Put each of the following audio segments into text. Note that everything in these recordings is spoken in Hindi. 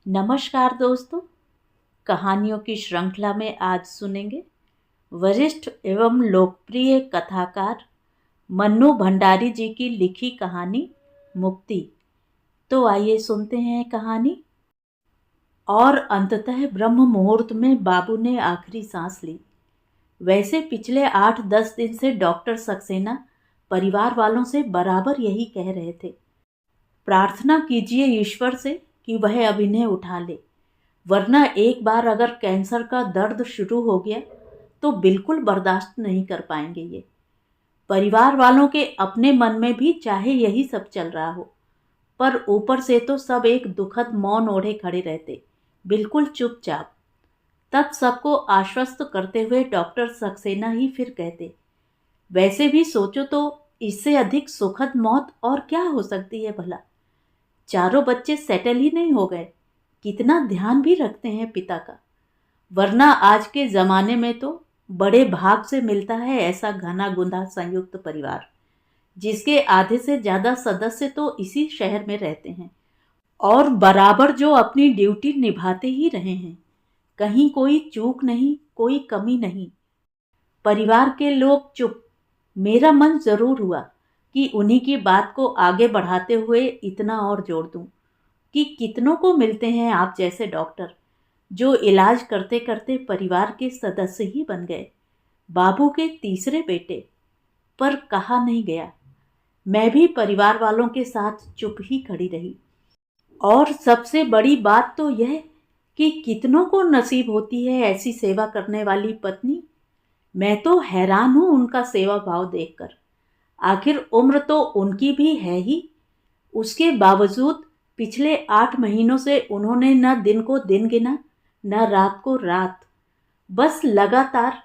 नमस्कार दोस्तों। कहानियों की श्रृंखला में आज सुनेंगे वरिष्ठ एवं लोकप्रिय कथाकार मन्नू भंडारी जी की लिखी कहानी मुक्ति। तो आइए सुनते हैं कहानी। और अंततः ब्रह्म मुहूर्त में बाबू ने आखिरी सांस ली। वैसे पिछले 8-10 दिन से डॉक्टर सक्सेना परिवार वालों से बराबर यही कह रहे थे, प्रार्थना कीजिए ईश्वर से कि वह अब इन्हें उठा ले, वरना एक बार अगर कैंसर का दर्द शुरू हो गया तो बिल्कुल बर्दाश्त नहीं कर पाएंगे ये। परिवार वालों के अपने मन में भी चाहे यही सब चल रहा हो, पर ऊपर से तो सब एक दुखद मौन ओढ़े खड़े रहते, बिल्कुल चुपचाप। तब सबको आश्वस्त करते हुए डॉक्टर सक्सेना ही फिर कहते, वैसे भी सोचो तो इससे अधिक सुखद मौत और क्या हो सकती है भला। चारों बच्चे सेटल ही नहीं हो गए, कितना ध्यान भी रखते हैं पिता का, वरना आज के जमाने में तो बड़े भाग से मिलता है ऐसा घना गुंदा संयुक्त परिवार, जिसके आधे से ज्यादा सदस्य तो इसी शहर में रहते हैं और बराबर जो अपनी ड्यूटी निभाते ही रहे हैं। कहीं कोई चूक नहीं, कोई कमी नहीं। परिवार के लोग चुप। मेरा मन जरूर हुआ कि उन्हीं की बात को आगे बढ़ाते हुए इतना और जोड़ दूं कि कितनों को मिलते हैं आप जैसे डॉक्टर, जो इलाज करते करते परिवार के सदस्य ही बन गए, बाबू के तीसरे बेटे। पर कहा नहीं गया। मैं भी परिवार वालों के साथ चुप ही खड़ी रही। और सबसे बड़ी बात तो यह कि कितनों को नसीब होती है ऐसी सेवा करने वाली पत्नी। मैं तो हैरान हूं उनका सेवा भाव देखकर। आखिर उम्र तो उनकी भी है ही, उसके बावजूद पिछले 8 महीनों से उन्होंने न दिन को दिन गिना, न रात को रात, बस लगातार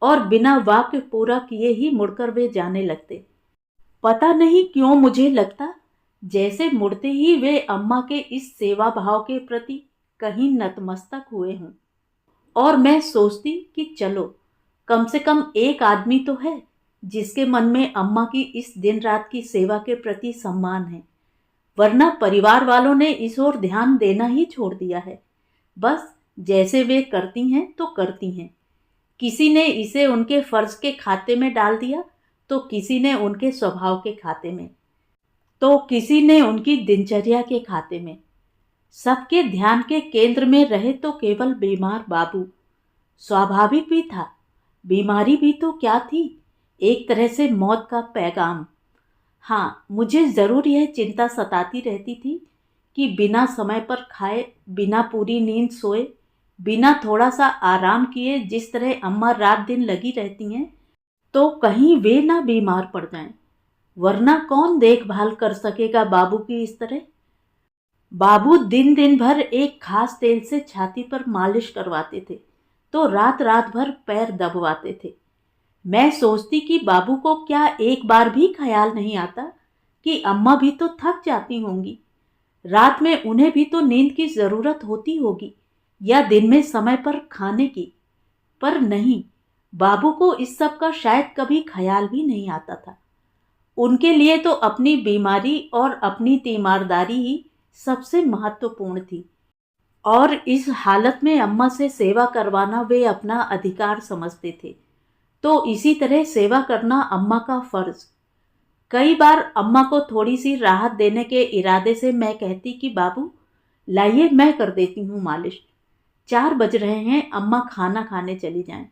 और बिना वाक्य पूरा किए ही मुड़कर वे जाने लगते। पता नहीं क्यों मुझे लगता जैसे मुड़ते ही वे अम्मा के इस सेवा भाव के प्रति कहीं नतमस्तक हुए हों। और मैं सोचती कि चलो, कम से कम एक आदमी तो है जिसके मन में अम्मा की इस दिन रात की सेवा के प्रति सम्मान है, वरना परिवार वालों ने इस ओर ध्यान देना ही छोड़ दिया है। बस जैसे वे करती हैं तो करती हैं। किसी ने इसे उनके फर्ज के खाते में डाल दिया, तो किसी ने उनके स्वभाव के खाते में, तो किसी ने उनकी दिनचर्या के खाते में। सबके ध्यान के केंद्र में रहे तो केवल बीमार बाबू। स्वाभाविक भी था, बीमारी भी तो क्या थी, एक तरह से मौत का पैगाम। हाँ, मुझे जरूर यह चिंता सताती रहती थी कि बिना समय पर खाए, बिना पूरी नींद सोए, बिना थोड़ा सा आराम किए जिस तरह अम्मा रात दिन लगी रहती हैं, तो कहीं वे ना बीमार पड़ जाएं, वरना कौन देखभाल कर सकेगा बाबू की इस तरह। बाबू दिन दिन भर एक खास तेल से छाती पर मालिश करवाते थे, तो रात रात भर पैर दबवाते थे। मैं सोचती कि बाबू को क्या एक बार भी ख्याल नहीं आता कि अम्मा भी तो थक जाती होंगी, रात में उन्हें भी तो नींद की जरूरत होती होगी, या दिन में समय पर खाने की। पर नहीं, बाबू को इस सब का शायद कभी ख्याल भी नहीं आता था। उनके लिए तो अपनी बीमारी और अपनी तीमारदारी ही सबसे महत्वपूर्ण थी, और इस हालत में अम्मा से सेवा करवाना वे अपना अधिकार समझते थे, तो इसी तरह सेवा करना अम्मा का फर्ज। कई बार अम्मा को थोड़ी सी राहत देने के इरादे से मैं कहती कि बाबू लाइए, मैं कर देती हूँ मालिश, 4 बज रहे हैं, अम्मा खाना खाने चली जाएं।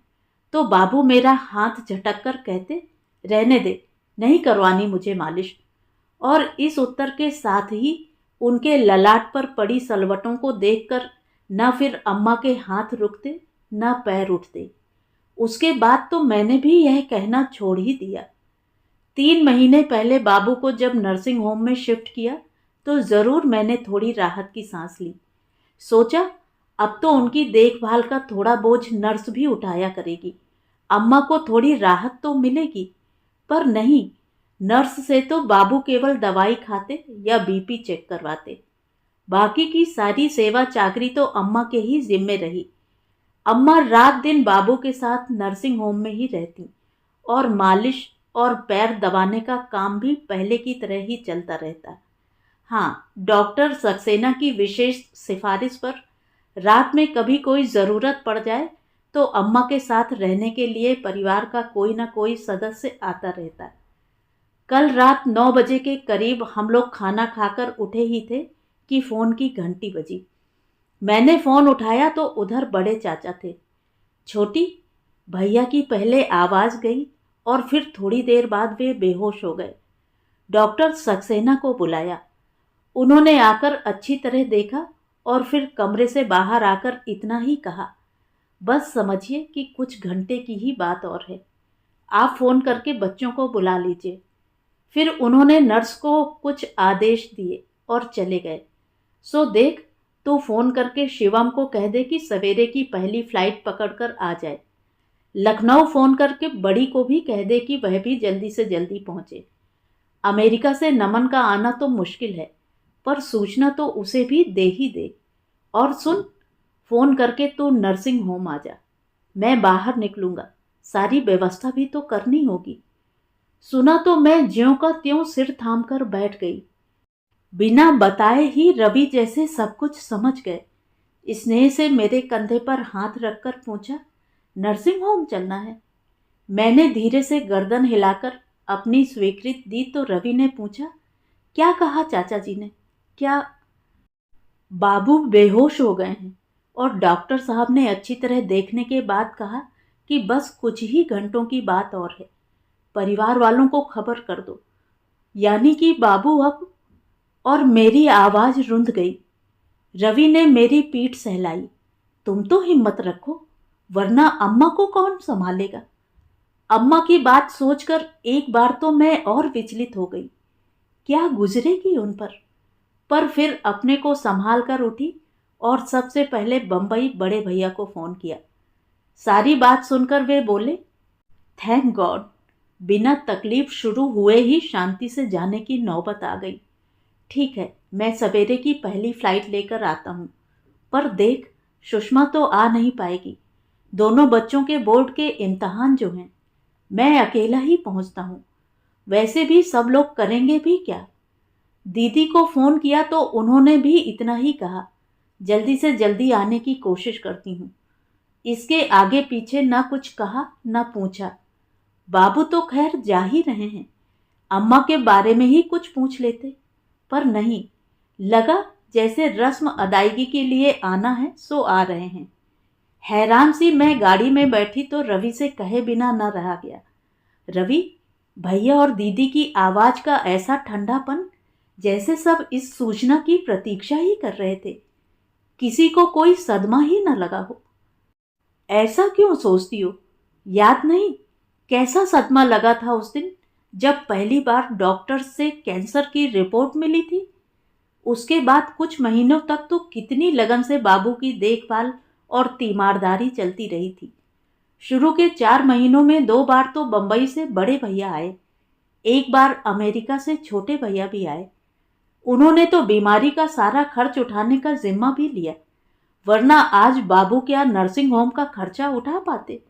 तो बाबू मेरा हाथ झटक कर कहते, रहने दे, नहीं करवानी मुझे मालिश। और इस उत्तर के साथ ही उनके ललाट पर पड़ी सलवटों को देखकर न फिर अम्मा के हाथ रुकते, न पैर उठते। उसके बाद तो मैंने भी यह कहना छोड़ ही दिया। 3 महीने पहले बाबू को जब नर्सिंग होम में शिफ्ट किया, तो जरूर मैंने थोड़ी राहत की सांस ली। सोचा अब तो उनकी देखभाल का थोड़ा बोझ नर्स भी उठाया करेगी, अम्मा को थोड़ी राहत तो मिलेगी। पर नहीं, नर्स से तो बाबू केवल दवाई खाते या बीपी चेक करवाते। बाकी की सारी सेवा चाकरी तो अम्मा के ही जिम्मे रही। अम्मा रात दिन बाबू के साथ नर्सिंग होम में ही रहती, और मालिश और पैर दबाने का काम भी पहले की तरह ही चलता रहता। हाँ, डॉक्टर सक्सेना की विशेष सिफारिश पर रात में कभी कोई ज़रूरत पड़ जाए तो अम्मा के साथ रहने के लिए परिवार का कोई ना कोई सदस्य आता रहता है। कल रात 9 बजे के करीब हम लोग खाना खाकर उठे ही थे कि फ़ोन की घंटी बजी। मैंने फ़ोन उठाया तो उधर बड़े चाचा थे। छोटी, भैया की पहले आवाज़ गई और फिर थोड़ी देर बाद वे बेहोश हो गए। डॉक्टर सक्सेना को बुलाया। उन्होंने आकर अच्छी तरह देखा और फिर कमरे से बाहर आकर इतना ही कहा, बस समझिए कि कुछ घंटे की ही बात और है। आप फ़ोन करके बच्चों को बुला लीजिए। फिर उन्होंने नर्स को कुछ आदेश दिए और चले गए। सो देख, तू फ़ोन करके शिवम को कह दे कि सवेरे की पहली फ्लाइट पकड़कर आ जाए। लखनऊ फ़ोन करके बड़ी को भी कह दे कि वह भी जल्दी से जल्दी पहुंचे। अमेरिका से नमन का आना तो मुश्किल है, पर सूचना तो उसे भी दे ही दे। और सुन, फ़ोन करके तू नर्सिंग होम आ जा। मैं बाहर निकलूंगा, सारी व्यवस्था भी तो करनी होगी। सुना तो मैं ज्यों का त्यों सिर थाम कर बैठ गई। बिना बताए ही रवि जैसे सब कुछ समझ गए। स्नेह से मेरे कंधे पर हाथ रखकर पूछा, नर्सिंग होम चलना है? मैंने धीरे से गर्दन हिलाकर अपनी स्वीकृति दी तो रवि ने पूछा, क्या कहा चाचा जी ने? क्या? बाबू बेहोश हो गए हैं और डॉक्टर साहब ने अच्छी तरह देखने के बाद कहा कि बस कुछ ही घंटों की बात और है। परिवार वालों को खबर कर दो। यानी कि बाबू अब? और मेरी आवाज रुंध गई। रवि ने मेरी पीठ सहलाई। तुम तो हिम्मत रखो, वरना अम्मा को कौन संभालेगा? अम्मा की बात सोचकर एक बार तो मैं और विचलित हो गई। क्या गुजरेगी उन पर फिर अपने को संभाल कर उठी और सबसे पहले बंबई बड़े भैया को फोन किया। सारी बात सुनकर वे बोले, थैंक गॉड, बिना तकलीफ शुरू हुए ही शांति से जाने की नौबत आ गई। ठीक है, मैं सवेरे की पहली फ्लाइट लेकर आता हूँ। पर देख, सुषमा तो आ नहीं पाएगी। दोनों बच्चों के बोर्ड के इम्तहान जो हैं, मैं अकेला ही पहुँचता हूँ। वैसे भी सब लोग करेंगे भी क्या? दीदी को फ़ोन किया तो उन्होंने भी इतना ही कहा, जल्दी से जल्दी आने की कोशिश करती हूँ। इसके आगे पीछे ना कुछ कहा ना पूछा। बाबू तो खैर जा ही रहे हैं, अम्मा के बारे में ही कुछ पूछ लेते, पर नहीं, लगा जैसे रस्म अदायगी के लिए आना है सो आ रहे हैं। हैरान सी मैं गाड़ी में बैठी तो रवि से कहे बिना न रहा गया। रवि, भैया और दीदी की आवाज का ऐसा ठंडापन, जैसे सब इस सूचना की प्रतीक्षा ही कर रहे थे। किसी को कोई सदमा ही न लगा हो। ऐसा क्यों सोचती हो? याद नहीं कैसा सदमा लगा था उस दिन जब पहली बार डॉक्टर से कैंसर की रिपोर्ट मिली थी। उसके बाद कुछ महीनों तक तो कितनी लगन से बाबू की देखभाल और तीमारदारी चलती रही थी। शुरू के 4 महीनों में 2 बार तो बंबई से बड़े भैया आए, एक बार अमेरिका से छोटे भैया भी आए। उन्होंने तो बीमारी का सारा खर्च उठाने का जिम्मा भी लिया, वरना आज बाबू क्या नर्सिंग होम का खर्चा उठा पाते।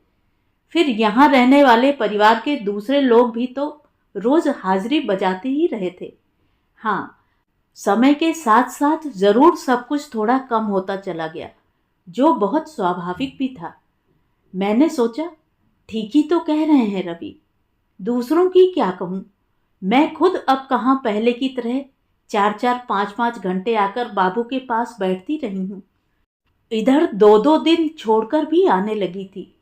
फिर यहाँ रहने वाले परिवार के दूसरे लोग भी तो रोज हाजिरी बजाते ही रहे थे। हाँ, समय के साथ साथ जरूर सब कुछ थोड़ा कम होता चला गया, जो बहुत स्वाभाविक भी था। मैंने सोचा, ठीक ही तो कह रहे हैं रवि, दूसरों की क्या कहूँ। मैं खुद अब कहाँ पहले की तरह 4-4, 5-5 घंटे आकर बाबू के पास बैठती रही हूँ। इधर 2-2 दिन छोड़कर भी आने लगी थी।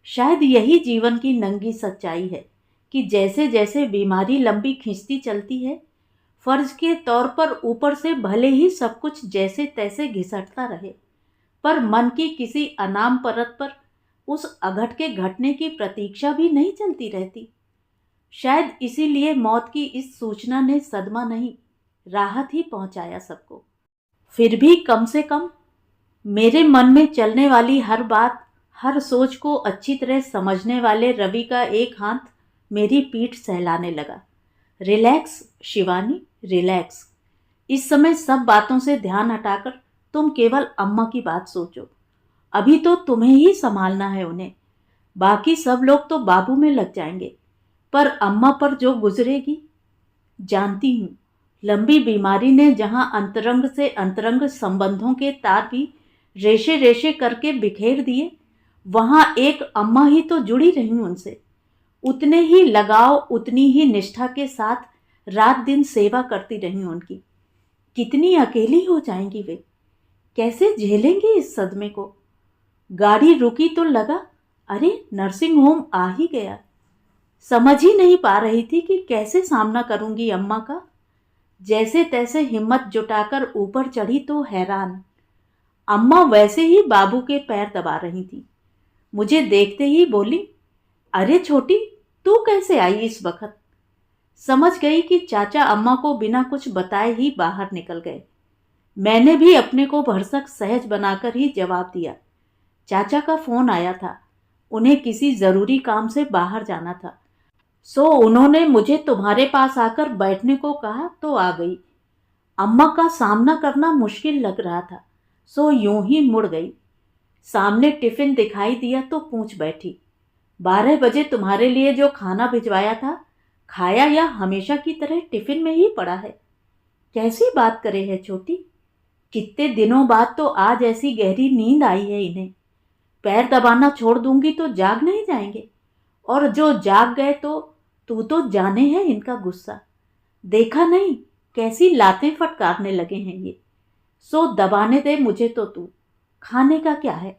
शायद यही जीवन की नंगी सच्चाई है कि जैसे जैसे बीमारी लंबी खिंचती चलती है, फर्ज के तौर पर ऊपर से भले ही सब कुछ जैसे तैसे घिसटता रहे, पर मन की किसी अनाम परत पर उस अघट के घटने की प्रतीक्षा भी नहीं चलती रहती। शायद इसीलिए मौत की इस सूचना ने सदमा नहीं, राहत ही पहुंचाया सबको। फिर भी कम से कम मेरे मन में चलने वाली हर बात, हर सोच को अच्छी तरह समझने वाले रवि का एक हाथ मेरी पीठ सहलाने लगा। Relax Shivani, relax. इस समय सब बातों से ध्यान हटाकर तुम केवल अम्मा की बात सोचो। अभी तो तुम्हें ही संभालना है उन्हें। बाकी सब लोग तो बाबू में लग जाएंगे, पर अम्मा पर जो गुजरेगी जानती हूँ। लंबी बीमारी ने जहां अंतरंग से अंतरंग संबंधों के तार भी रेशे रेशे करके बिखेर दिए, वहां एक अम्मा ही तो जुड़ी रही उनसे। उतने ही लगाव, उतनी ही निष्ठा के साथ रात दिन सेवा करती रही उनकी। कितनी अकेली हो जाएंगी वे, कैसे झेलेंगी इस सदमे को। गाड़ी रुकी तो लगा, अरे नर्सिंग होम आ ही गया। समझ ही नहीं पा रही थी कि कैसे सामना करूंगी अम्मा का। जैसे तैसे हिम्मत जुटाकर ऊपर चढ़ी तो हैरान, अम्मा वैसे ही बाबू के पैर दबा रही थी। मुझे देखते ही बोली, अरे छोटी, तू कैसे आई इस वक्त। समझ गई कि चाचा अम्मा को बिना कुछ बताए ही बाहर निकल गए। मैंने भी अपने को भरसक सहज बनाकर ही जवाब दिया, चाचा का फोन आया था, उन्हें किसी जरूरी काम से बाहर जाना था, सो उन्होंने मुझे तुम्हारे पास आकर बैठने को कहा तो आ गई। अम्मा का सामना करना मुश्किल लग रहा था, सो यूं ही मुड़ गई। सामने टिफिन दिखाई दिया तो पूछ बैठी, 12 बजे तुम्हारे लिए जो खाना भिजवाया था, खाया या हमेशा की तरह टिफिन में ही पड़ा है। कैसी बात करे है छोटी, कितने दिनों बाद तो आज ऐसी गहरी नींद आई है इन्हें। पैर दबाना छोड़ दूंगी तो जाग नहीं जाएंगे, और जो जाग गए तो तू तो जाने है इनका गुस्सा। देखा नहीं कैसी लातें फटकारने लगे हैं ये। सो दबाने दे मुझे तो तू, खाने का क्या है,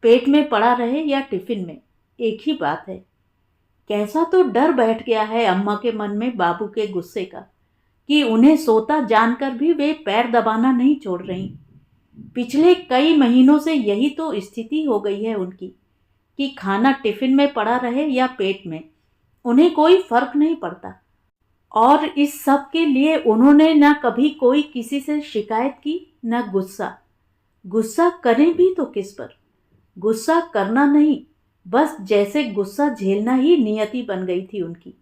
पेट में पड़ा रहे या टिफिन में, एक ही बात है। कैसा तो डर बैठ गया है अम्मा के मन में बाबू के गुस्से का, कि उन्हें सोता जानकर भी वे पैर दबाना नहीं छोड़ रही। पिछले कई महीनों से यही तो स्थिति हो गई है उनकी, कि खाना टिफिन में पड़ा रहे या पेट में, उन्हें कोई फर्क नहीं पड़ता। और इस सब के लिए उन्होंने न कभी कोई किसी से शिकायत की, न गुस्सा। गुस्सा करें भी तो किस पर। गुस्सा करना नहीं, बस जैसे गुस्सा झेलना ही नियति बन गई थी उनकी।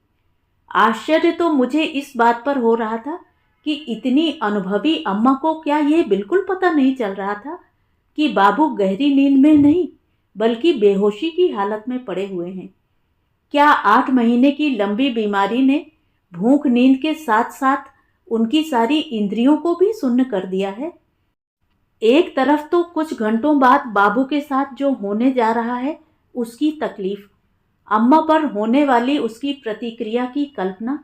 आश्चर्य तो मुझे इस बात पर हो रहा था कि इतनी अनुभवी अम्मा को क्या ये बिल्कुल पता नहीं चल रहा था कि बाबू गहरी नींद में नहीं बल्कि बेहोशी की हालत में पड़े हुए हैं। क्या 8 महीने की लंबी बीमारी ने भूख नींद के साथ साथ उनकी सारी इंद्रियों को भी सुन्न कर दिया है। एक तरफ तो कुछ घंटों बाद बाबू के साथ जो होने जा रहा है उसकी तकलीफ, अम्मा पर होने वाली उसकी प्रतिक्रिया की कल्पना,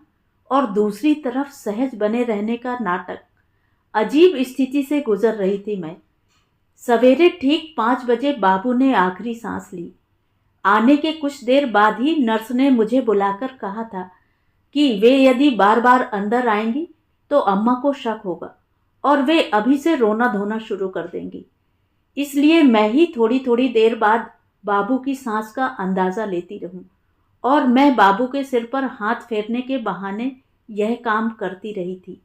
और दूसरी तरफ सहज बने रहने का नाटक। अजीब स्थिति से गुजर रही थी मैं। सवेरे ठीक 5 बजे बाबू ने आखिरी सांस ली। आने के कुछ देर बाद ही नर्स ने मुझे बुलाकर कहा था कि वे यदि बार बार अंदर आएंगी तो अम्मा को शक होगा और वे अभी से रोना धोना शुरू कर देंगी। इसलिए मैं ही थोड़ी थोड़ी देर बाद बाबू की सांस का अंदाज़ा लेती रहूं, और मैं बाबू के सिर पर हाथ फेरने के बहाने यह काम करती रही थी।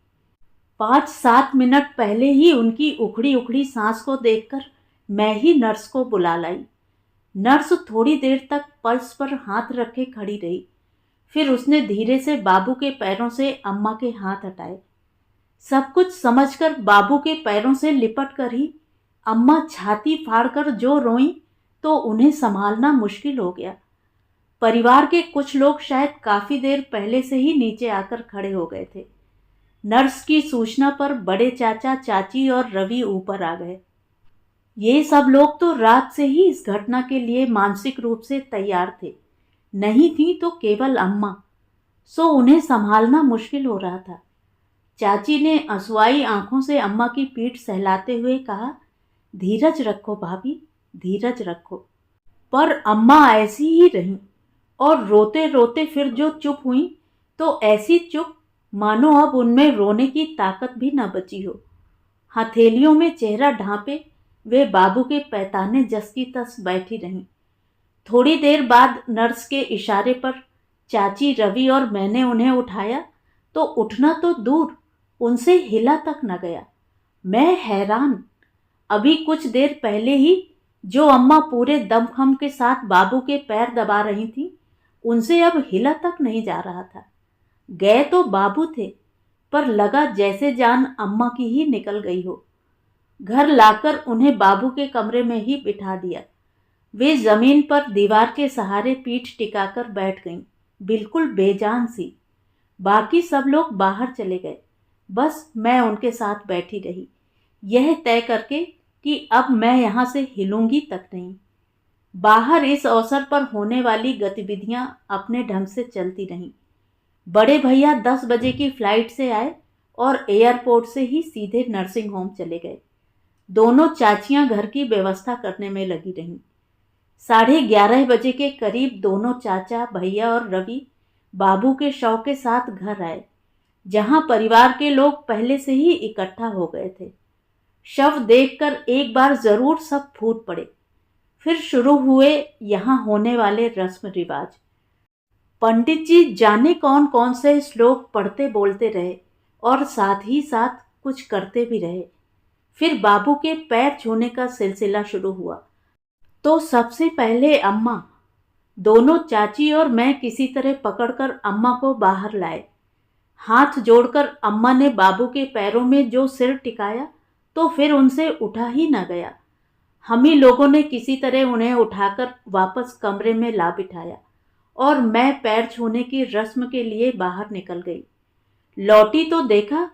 5-7 मिनट पहले ही उनकी उखड़ी उखड़ी सांस को देखकर मैं ही नर्स को बुला लाई। नर्स थोड़ी देर तक पल्स पर हाथ रखे खड़ी रही, फिर उसने धीरे से बाबू के पैरों से अम्मा के हाथ हटाए। सब कुछ समझकर बाबू के पैरों से लिपट कर ही अम्मा छाती फाड़कर जो रोईं तो उन्हें संभालना मुश्किल हो गया। परिवार के कुछ लोग शायद काफी देर पहले से ही नीचे आकर खड़े हो गए थे। नर्स की सूचना पर बड़े चाचा, चाची और रवि ऊपर आ गए। ये सब लोग तो रात से ही इस घटना के लिए मानसिक रूप से तैयार थे, नहीं थी तो केवल अम्मा, सो उन्हें संभालना मुश्किल हो रहा था। चाची ने आंसुआई आंखों से अम्मा की पीठ सहलाते हुए कहा, धीरज रखो भाभी, धीरज रखो। पर अम्मा ऐसी ही रहीं, और रोते रोते फिर जो चुप हुई तो ऐसी चुप मानो अब उनमें रोने की ताकत भी न बची हो। हथेलियों में चेहरा ढांपे वे बाबू के पैताने जस की तस बैठी रहीं। थोड़ी देर बाद नर्स के इशारे पर चाची, रवि और मैंने उन्हें उठाया तो उठना तो दूर, उनसे हिला तक न गया। मैं हैरान, अभी कुछ देर पहले ही जो अम्मा पूरे दमखम के साथ बाबू के पैर दबा रही थी, उनसे अब हिला तक नहीं जा रहा था। गए तो बाबू थे, पर लगा जैसे जान अम्मा की ही निकल गई हो। घर लाकर उन्हें बाबू के कमरे में ही बिठा दिया। वे जमीन पर दीवार के सहारे पीठ टिकाकर बैठ गईं, बिल्कुल बेजान सी। बाकी सब लोग बाहर चले गए। बस मैं उनके साथ बैठी रही, यह तय करके कि अब मैं यहाँ से हिलूंगी तक नहीं। बाहर इस अवसर पर होने वाली गतिविधियां अपने ढंग से चलती रहीं। बड़े भैया 10 बजे की फ्लाइट से आए और एयरपोर्ट से ही सीधे नर्सिंग होम चले गए। दोनों चाचियां घर की व्यवस्था करने में लगी रहीं। 11:30 बजे के करीब दोनों चाचा, भैया और रवि बाबू के शव के साथ घर आए, जहां परिवार के लोग पहले से ही इकट्ठा हो गए थे। शव देखकर एक बार जरूर सब फूट पड़े। फिर शुरू हुए यहाँ होने वाले रस्म रिवाज। पंडित जी जाने कौन कौन से श्लोक पढ़ते बोलते रहे और साथ ही साथ कुछ करते भी रहे। फिर बाबू के पैर छूने का सिलसिला शुरू हुआ। तो सबसे पहले अम्मा, दोनों चाची और मैं किसी तरह पकड़कर अम्मा को बाहर लाए। हाथ जोड़कर अम्मा ने बाबू के पैरों में जो सिर टिकाया तो फिर उनसे उठा ही न गया। हम ही लोगों ने किसी तरह उन्हें उठाकर वापस कमरे में ला बिठाया और मैं पैर छूने की रस्म के लिए बाहर निकल गई। लौटी तो देखा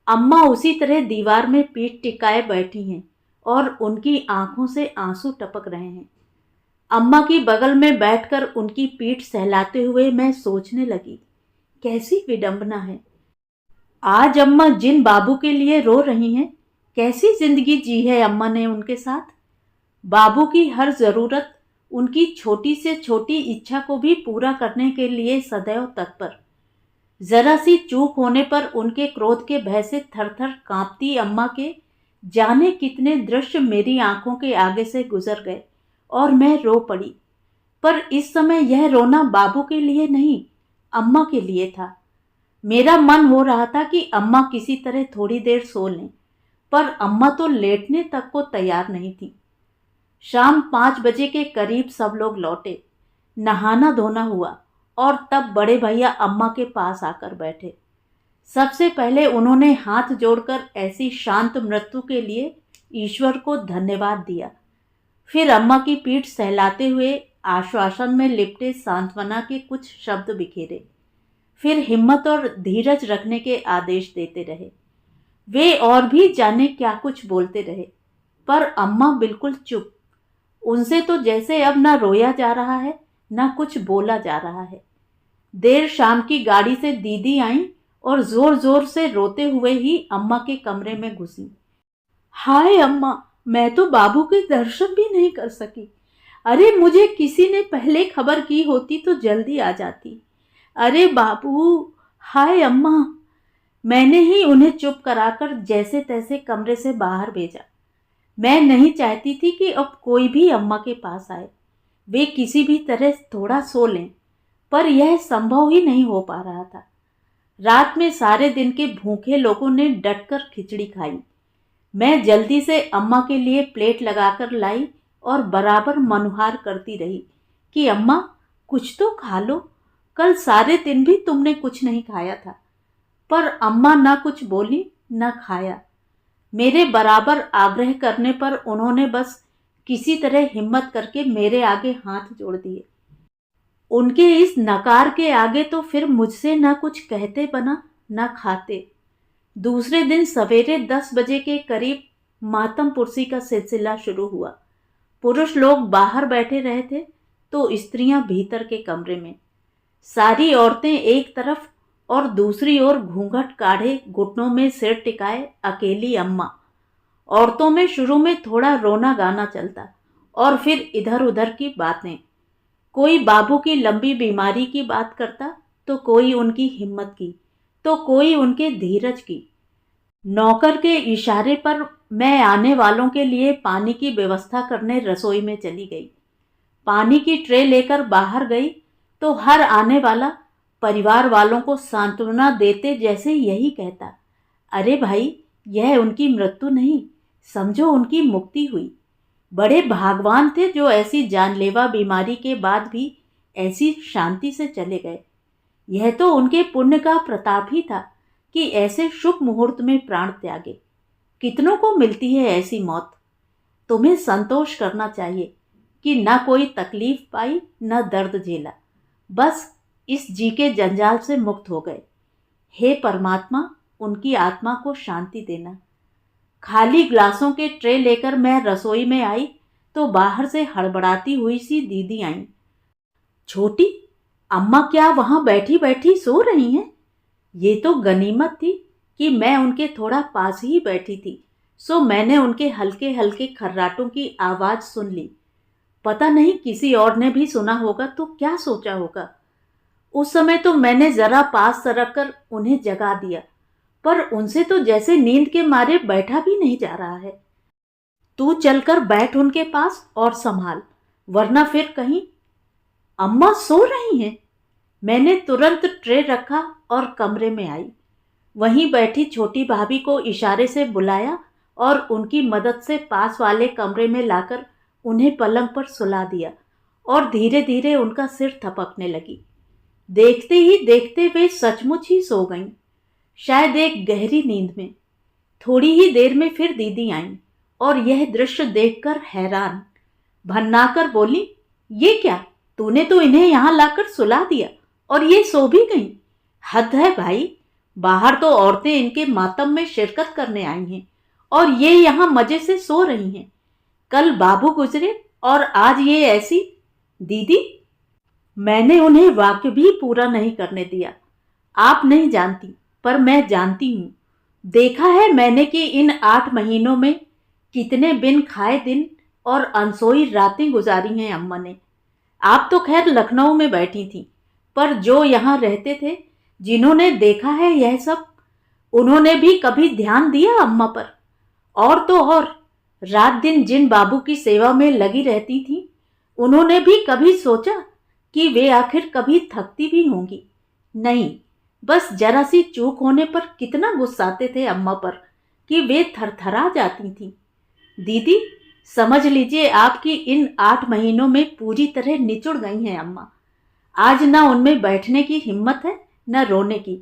अम्मा उसी तरह दीवार में पीठ टिकाए बैठी हैं और उनकी आंखों से आंसू टपक रहे हैं। अम्मा की बगल में बैठकर उनकी पीठ सहलाते हुए मैं सोचने लगी, कैसी विडंबना है। आज अम्मा जिन बाबू के लिए रो रही हैं, कैसी जिंदगी जी है अम्मा ने उनके साथ। बाबू की हर जरूरत, उनकी छोटी से छोटी इच्छा को भी पूरा करने के लिए सदैव तत्पर। जरा सी चूक होने पर उनके क्रोध के भय से थरथर कांपती अम्मा के जाने कितने दृश्य मेरी आंखों के आगे से गुजर गए और मैं रो पड़ी। पर इस समय यह रोना बाबू के लिए नहीं, अम्मा के लिए था। मेरा मन हो रहा था कि अम्मा किसी तरह थोड़ी देर सो लें, पर अम्मा तो लेटने तक को तैयार नहीं थी। शाम 5 बजे के करीब सब लोग लौटे। नहाना धोना हुआ और तब बड़े भैया अम्मा के पास आकर बैठे। सबसे पहले उन्होंने हाथ जोड़कर ऐसी शांत मृत्यु के लिए ईश्वर को धन्यवाद दिया। फिर अम्मा की पीठ सहलाते हुए आश्वासन में लिपटे सांत्वना के कुछ शब्द बिखेरे। फिर हिम्मत और धीरज रखने के आदेश देते रहे। वे और भी जाने क्या कुछ बोलते रहे, पर अम्मा बिल्कुल चुप। उनसे तो जैसे अब ना रोया जा रहा है ना कुछ बोला जा रहा है। देर शाम की गाड़ी से दीदी आई और जोर जोर से रोते हुए ही अम्मा के कमरे में घुसी। हाय अम्मा, मैं तो बाबू के दर्शन भी नहीं कर सकी। अरे मुझे किसी ने पहले खबर की होती तो जल्दी आ जाती। अरे बाबू, हाय अम्मा। मैंने ही उन्हें चुप कराकर जैसे तैसे कमरे से बाहर भेजा। मैं नहीं चाहती थी कि अब कोई भी अम्मा के पास आए। वे किसी भी तरह थोड़ा सो लें, पर यह संभव ही नहीं हो पा रहा था। रात में सारे दिन के भूखे लोगों ने डटकर खिचड़ी खाई। मैं जल्दी से अम्मा के लिए प्लेट लगाकर लाई और बराबर मनुहार करती रही कि अम्मा कुछ तो खा लो, कल सारे दिन भी तुमने कुछ नहीं खाया था। पर अम्मा ना कुछ बोली ना खाया। मेरे बराबर आग्रह करने पर उन्होंने बस किसी तरह हिम्मत करके मेरे आगे हाथ जोड़ दिए। उनके इस नकार के आगे तो फिर मुझसे ना कुछ कहते बना ना खाते। दूसरे दिन सवेरे 10 बजे के करीब मातम पुरसी का सिलसिला शुरू हुआ। पुरुष लोग बाहर बैठे रहे थे तो स्त्रियां भीतर के कमरे में। सारी औरतें एक तरफ और दूसरी ओर घूंघट काढ़े घुटनों में सिर टिकाए अकेली अम्मा। औरतों में शुरू में थोड़ा रोना गाना चलता और फिर इधर उधर की बातें। कोई बाबू की लंबी बीमारी की बात करता तो कोई उनकी हिम्मत की तो कोई उनके धीरज की। नौकर के इशारे पर मैं आने वालों के लिए पानी की व्यवस्था करने रसोई में चली गई। पानी की ट्रे लेकर बाहर गई तो हर आने वाला परिवार वालों को सांत्वना देते जैसे यही कहता, अरे भाई, यह उनकी मृत्यु नहीं, समझो उनकी मुक्ति हुई। बड़े भागवान थे जो ऐसी जानलेवा बीमारी के बाद भी ऐसी शांति से चले गए। यह तो उनके पुण्य का प्रताप ही था कि ऐसे शुभ मुहूर्त में प्राण त्यागे। कितनों को मिलती है ऐसी मौत। तुम्हें संतोष करना चाहिए कि न कोई तकलीफ पाई न दर्द झेला, बस इस जी के जंजाल से मुक्त हो गए। हे परमात्मा, उनकी आत्मा को शांति देना। खाली ग्लासों के ट्रे लेकर मैं रसोई में आई तो बाहर से हड़बड़ाती हुई सी दीदी आई। छोटी, अम्मा क्या वहां बैठी बैठी सो रही हैं? ये तो गनीमत थी कि मैं उनके थोड़ा पास ही बैठी थी, सो मैंने उनके हल्के हल्के खर्राटों की आवाज सुन ली। पता नहीं किसी और ने भी सुना होगा तो क्या सोचा होगा। उस समय तो मैंने जरा पास सरक कर उन्हें जगा दिया, पर उनसे तो जैसे नींद के मारे बैठा भी नहीं जा रहा है। तू चलकर बैठ उनके पास और संभाल, वरना फिर कहीं। अम्मा सो रही हैं। मैंने तुरंत ट्रे रखा और कमरे में आई। वहीं बैठी छोटी भाभी को इशारे से बुलाया और उनकी मदद से पास वाले कमरे में लाकर उन्हें पलंग पर सुला दिया और धीरे धीरे उनका सिर थपकने लगी। देखते ही देखते वे सचमुच ही सो गईं, शायद एक गहरी नींद में। थोड़ी ही देर में फिर दीदी आईं और यह दृश्य देखकर हैरान भन्नाकर बोली, ये क्या, तूने तो इन्हें यहां लाकर सुला दिया और ये सो भी गईं। हद है भाई, बाहर तो औरतें इनके मातम में शिरकत करने आई हैं और ये यहां मजे से सो रही हैं। कल बाबू गुजरे और आज ये ऐसी। दीदी, मैंने उन्हें वाक्य भी पूरा नहीं करने दिया। आप नहीं जानती, पर मैं जानती हूं। देखा है मैंने कि इन 8 महीनों में कितने बिन खाए दिन और अनसोई रातें गुजारी हैं अम्मा ने। आप तो खैर लखनऊ में बैठी थी, पर जो यहाँ रहते थे, जिन्होंने देखा है यह सब, उन्होंने भी कभी ध्यान दिया अम्मा पर? और तो और, रात दिन जिन बाबू की सेवा में लगी रहती थी, उन्होंने भी कभी सोचा कि वे आखिर कभी थकती भी होंगी? नहीं, बस जरा सी चूक होने पर कितना गुस्साते थे अम्मा पर कि वे थरथरा जाती थीं। दीदी, समझ लीजिए आपकी इन 8 महीनों में पूरी तरह निचुड़ गई हैं अम्मा। आज ना उनमें बैठने की हिम्मत है, न रोने की।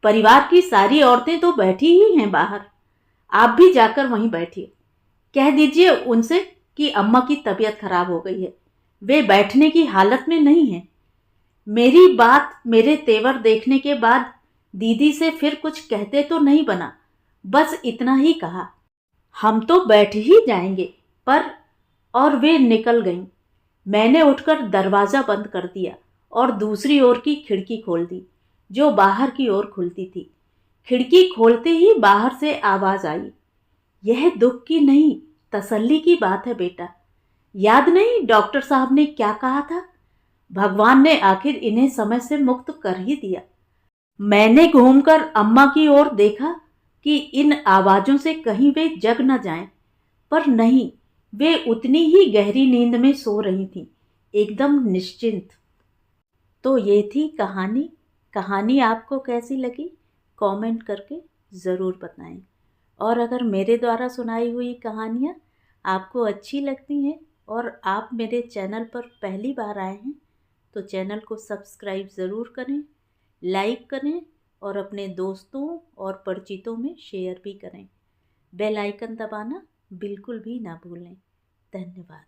परिवार की सारी औरतें तो बैठी ही हैं बाहर। आप भी जाकर वहीं बैठिए। कह दीजिए उनसे कि अम्मा की तबीयत खराब हो गई है, वे बैठने की हालत में नहीं हैं। मेरी बात मेरे तेवर देखने के बाद दीदी से फिर कुछ कहते तो नहीं बना, बस इतना ही कहा, हम तो बैठ ही जाएंगे। पर और वे निकल गईं। मैंने उठकर दरवाज़ा बंद कर दिया और दूसरी ओर की खिड़की खोल दी, जो बाहर की ओर खुलती थी। खिड़की खोलते ही बाहर से आवाज़ आई, यह दुख की नहीं, तसल्ली की बात है बेटा। याद नहीं डॉक्टर साहब ने क्या कहा था? भगवान ने आखिर इन्हें समय से मुक्त कर ही दिया। मैंने घूमकर अम्मा की ओर देखा कि इन आवाज़ों से कहीं वे जग न जाएं, पर नहीं, वे उतनी ही गहरी नींद में सो रही थीं, एकदम निश्चिंत। तो ये थी कहानी। कहानी आपको कैसी लगी कमेंट करके ज़रूर बताएं। और अगर मेरे द्वारा सुनाई हुई कहानियाँ आपको अच्छी लगती हैं और आप मेरे चैनल पर पहली बार आए हैं तो चैनल को सब्सक्राइब ज़रूर करें, लाइक करें और अपने दोस्तों और परिचितों में शेयर भी करें। बेल आइकन दबाना बिल्कुल भी ना भूलें। धन्यवाद।